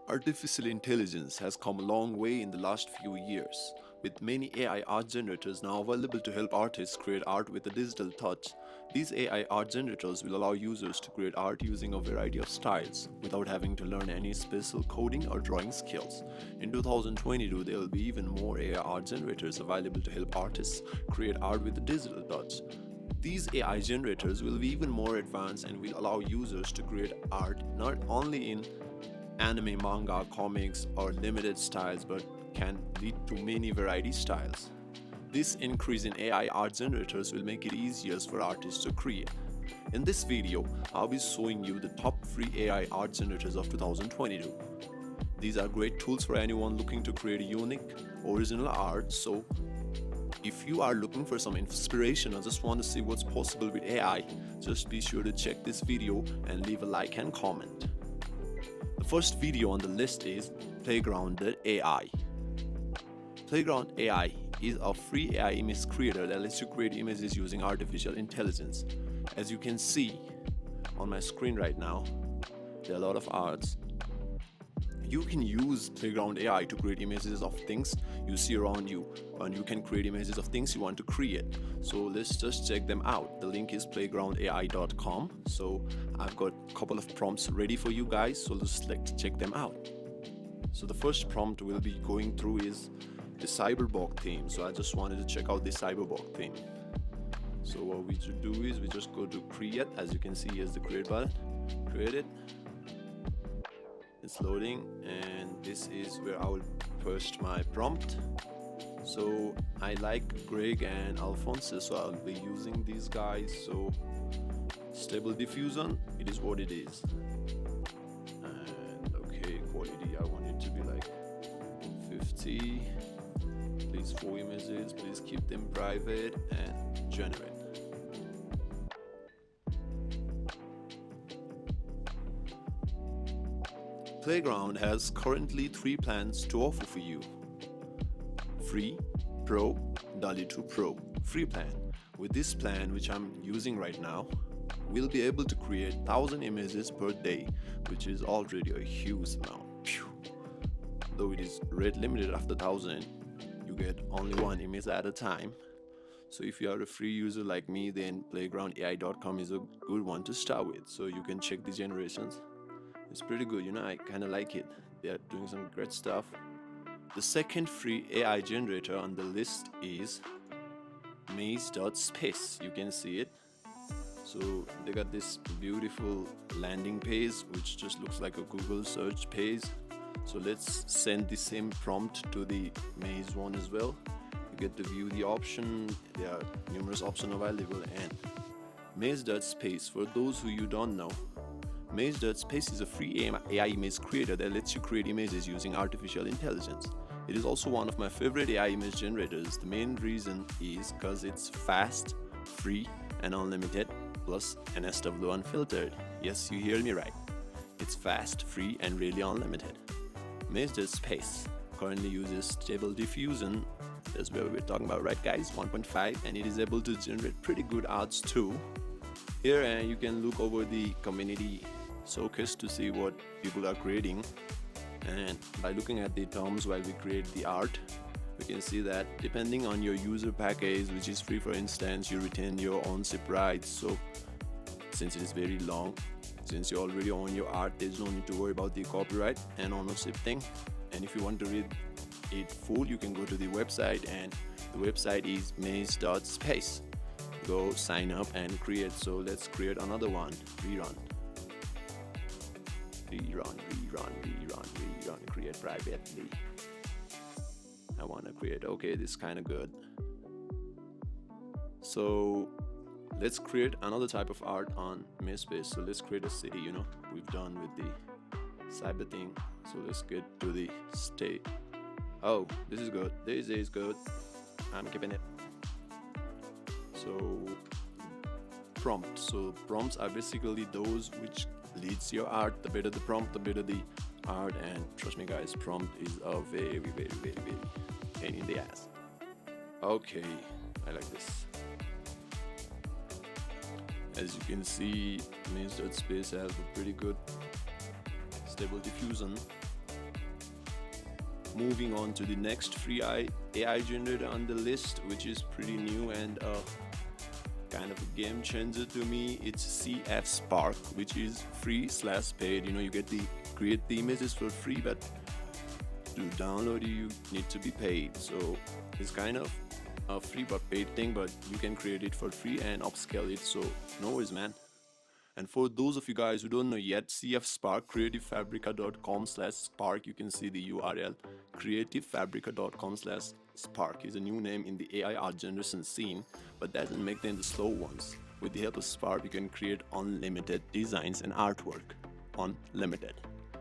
Artificial intelligence has come a long way in the last few years, with many AI art generators now available to help artists create art with a digital touch. These AI art generators will allow users to create art using a variety of styles without having to learn any special coding or drawing skills. In 2022, there will be even more AI art generators available to help artists create art with a digital touch. These AI generators will be even more advanced and will allow users to create art not only in anime, manga, comics, or limited styles, but can lead to many variety styles. This increase in AI art generators will make it easier for artists to create. In this video, I'll be showing you the top free AI art generators of 2022. These are great tools for anyone looking to create unique, original art. So, if you are looking for some inspiration or just want to see what's possible with AI, just be sure to check this video and leave a like and comment. The first video on the list is Playground.ai. Playground AI is a free AI image creator that lets you create images using artificial intelligence. As you can see on my screen right now, there are a lot of arts. You can use Playground AI to create images of things you see around you, and you can create images of things you want to create. So let's just check them out. The link is playgroundai.com. So I've got a couple of prompts ready for you guys, so let's check them out. So the first prompt we'll be going through is the cyberpunk theme. So I just wanted to check out the cyberpunk theme. So what we should do is we just go to create. As you can see, here's the create button. Create it. It's loading, and this is where I will post my prompt. So I like Greg and Alphonse, so I'll be using these guys. So stable diffusion, it is what it is. And okay, quality, I want it to be like 50. Please 4 images, please keep them private, and generate. Playground has currently 3 plans to offer for you. Free, Pro, DALL-E 2 Pro. Free plan. With this plan, which I'm using right now, we'll be able to create 1,000 images per day, which is already a huge amount. Phew. Though it is rate limited after 1,000, you get only 1 image at a time. So if you are a free user like me, then playgroundai.com is a good one to start with. So you can check the generations. It's pretty good, I kind of like it. They are doing some great stuff. The second free AI generator on the list is maze.space. You can see it. So they got this beautiful landing page, which just looks like a Google search page. So let's send the same prompt to the maze one as well. You get to view the option. There are numerous options available. And maze.space, for those who you don't know, Maze.space is a free AI image creator that lets you create images using artificial intelligence. It is also one of my favorite AI image generators. The main reason is because it's fast, free, and unlimited, plus NSW unfiltered. Yes, you hear me right. It's fast, free, and really unlimited. Maze.space currently uses stable diffusion. That's where we're talking about, right guys? 1.5, and it is able to generate pretty good arts too. Here you can look over the community showcase to see what people are creating, and by looking at the terms while we create the art, we can see that depending on your user package, which is free, for instance, you retain your ownership rights. So since it is very long, since you already own your art, there's no need to worry about the copyright and ownership thing. And if you want to read it full, you can go to the website, and the website is maze.space. Go sign up and create. So let's create another one. Rerun, create privately. I want to create, okay, this is kind of good. So let's create another type of art on MazeSpace. So let's create a city, we've done with the cyber thing. So let's get to the state. Oh, this is good. This is good. I'm keeping it. So prompt. So prompts are basically those which leads your art. The better the prompt, the better the art. And trust me guys, prompt is a very pain in the ass. Okay, I like this. As you can see, maze.space has a pretty good stable diffusion. moving on to the next free AI generator on the list, which is pretty new and kind of a game changer to me. It's CF Spark, which is free/paid. You get the create the images for free, but to download you need to be paid. So it's kind of a free but paid thing, but you can create it for free and upscale it. So no worries, man. And for those of you guys who don't know yet, CF Spark, creativefabrica.com/spark, you can see the URL. creativefabrica.com/spark is a new name in the AI art generation scene, but that doesn't make them the slow ones. With the help of Spark, you can create unlimited designs and artwork. Unlimited.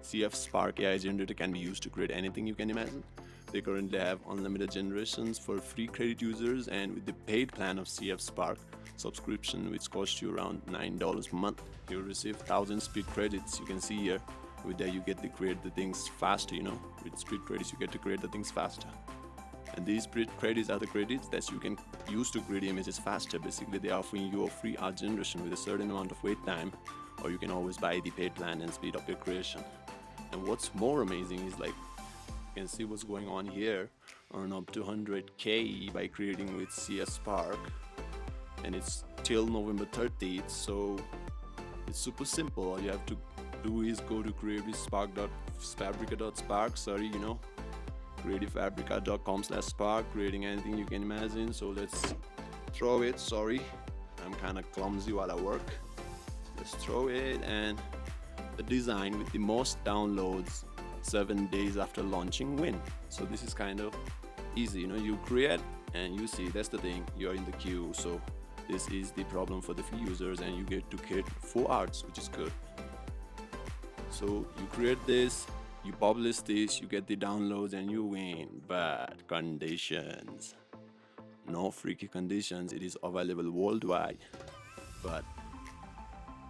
CF Spark AI generator can be used to create anything you can imagine. They currently have unlimited generations for free credit users, and with the paid plan of CF Spark subscription, which costs you around $9 a month, you'll receive 1,000 speed credits. You can see here, with that you get to create the things faster. With speed credits you get to create the things faster. And these speed credits are the credits that you can use to create images faster. Basically, they're offering you a free art generation with a certain amount of wait time, or you can always buy the paid plan and speed up your creation. And what's more amazing is, like, you can see what's going on here. Earn up to 100K by creating with CF Spark, and it's till November 30th. So it's super simple. All you have to do is go to creativefabrica.spark, creativefabrica.com/spark, creating anything you can imagine. So let's throw it. Sorry, I'm kind of clumsy while I work. Let's throw it, and the design with the most downloads 7 days after launching win. So this is kind of easy. You create and you see, that's the thing, you're in the queue. So this is the problem for the free users, and you get to create 4 arts, which is good. So you create this, you publish this, you get the downloads, and you win. But conditions, no freaky conditions. It is available worldwide, but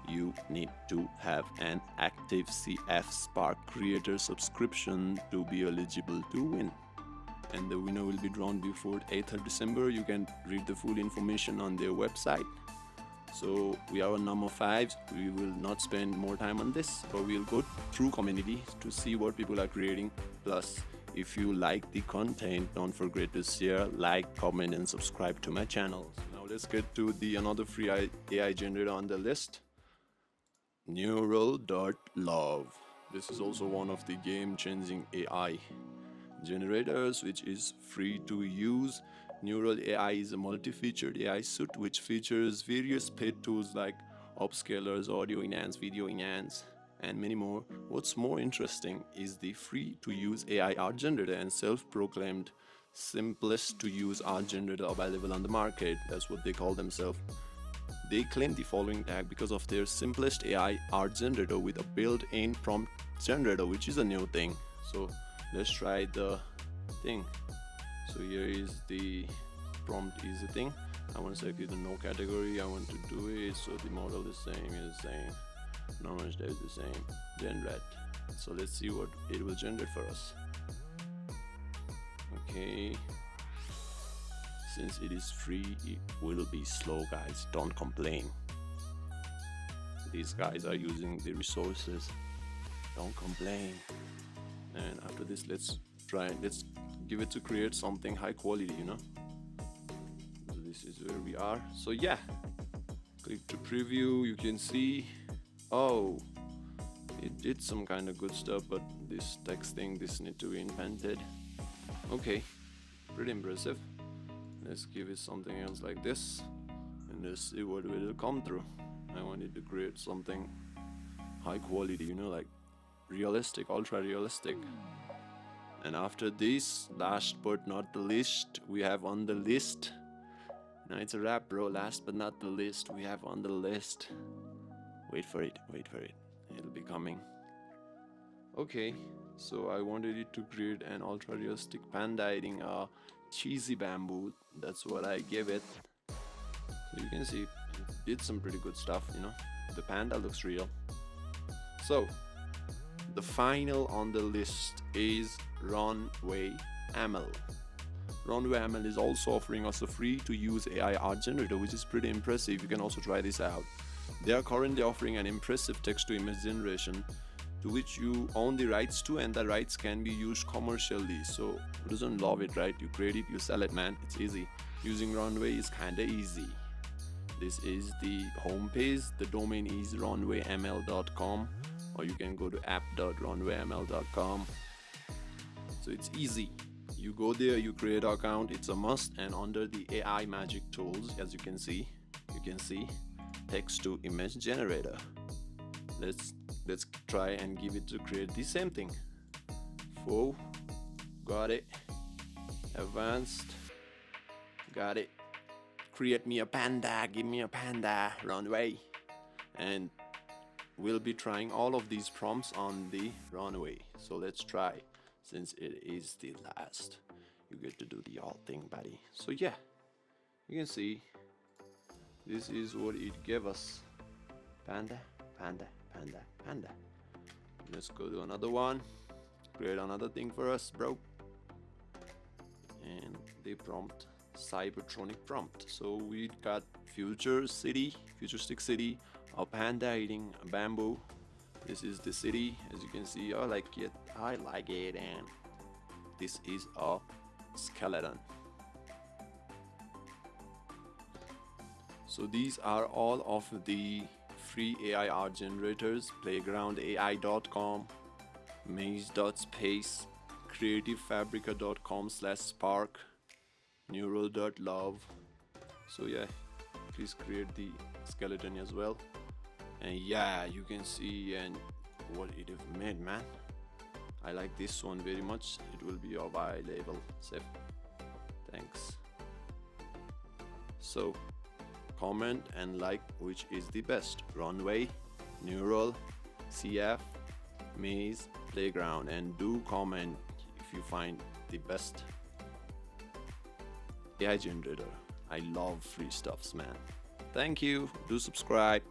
you need to have an active CF Spark creator subscription to be eligible to win. And the winner will be drawn before 8th of December. You can read the full information on their website. So we are on number 5. We will not spend more time on this, but we'll go through community to see what people are creating. Plus, if you like the content, don't forget to share, like, comment, and subscribe to my channel. Now let's get to the another free AI generator on the list. Neural.love. This is also one of the game-changing AI generators, which is free to use. Neural AI is a multi-featured AI suite which features various paid tools like upscalers, audio enhance, video enhance, and many more. What's more interesting is the free-to-use AI art generator and self-proclaimed simplest to use art generator available on the market. That's what they call themselves. They claim the following tag because of their simplest AI art generator with a built-in prompt generator, which is a new thing. So let's try the thing. So here is the prompt is the thing. I want to select the no category. I want to do it so the model is the same. Knowledge is the same. Generate. So let's see what it will generate for us. Okay. Since it is free, it will be slow, guys. Don't complain. These guys are using the resources. Don't complain. And after this, let's give it to create something high quality, So this is where we are. So yeah, click to preview. You can see, oh, it did some kind of good stuff, but this text thing, this need to be invented. Okay, pretty impressive. Let's give it something else like this, and let's see what will come through. I wanted to create something high quality, like realistic, ultra realistic. And after this, last but not the least, we have on the list. Now it's a wrap, bro. Last but not the least, we have on the list. Wait for it. It'll be coming. Okay, so I wanted it to create an ultra realistic panda eating a cheesy bamboo. That's what I gave it. So you can see it did some pretty good stuff, The panda looks real. So the final on the list is Runway ML. Runway ML is also offering us a free to use AI art generator, which is pretty impressive. You can also try this out. They are currently offering an impressive text to image generation to which you own the rights to, and the rights can be used commercially. So who doesn't love it, right? You create it, you sell it, man. It's easy. Using Runway is kinda easy. This is the home page. The domain is runwayml.com, or you can go to app.runwayml.com. So it's easy. You go there, you create an account, it's a must. And under the AI magic tools, as you can see text to image generator. Let's try and give it to create the same thing. Whoa, got it. Advanced, got it. Create me a panda, give me a panda, Runway. And we'll be trying all of these prompts on the Runway. So let's try. Since it is the last, you get to do the all thing, buddy. So yeah, you can see this is what it gave us. Panda, panda, panda, panda. Let's go to another one. Create another thing for us, bro. And the prompt, Cybertronic prompt. So we got futuristic city, a panda eating a bamboo. This is the city, as you can see. I like it, and this is a skeleton. So these are all of the free AI art generators: playgroundai.com, maze.space, creativefabrica.com/spark, neural.love. So yeah, please create the skeleton as well. And yeah, you can see and what it have made, man. I like this one very much. It will be available. Safe. Thanks. So comment and like which is the best: Runway, Neural, CF, Maze, Playground. And do comment if you find the best AI generator. I love free stuffs, man. Thank you. Do subscribe.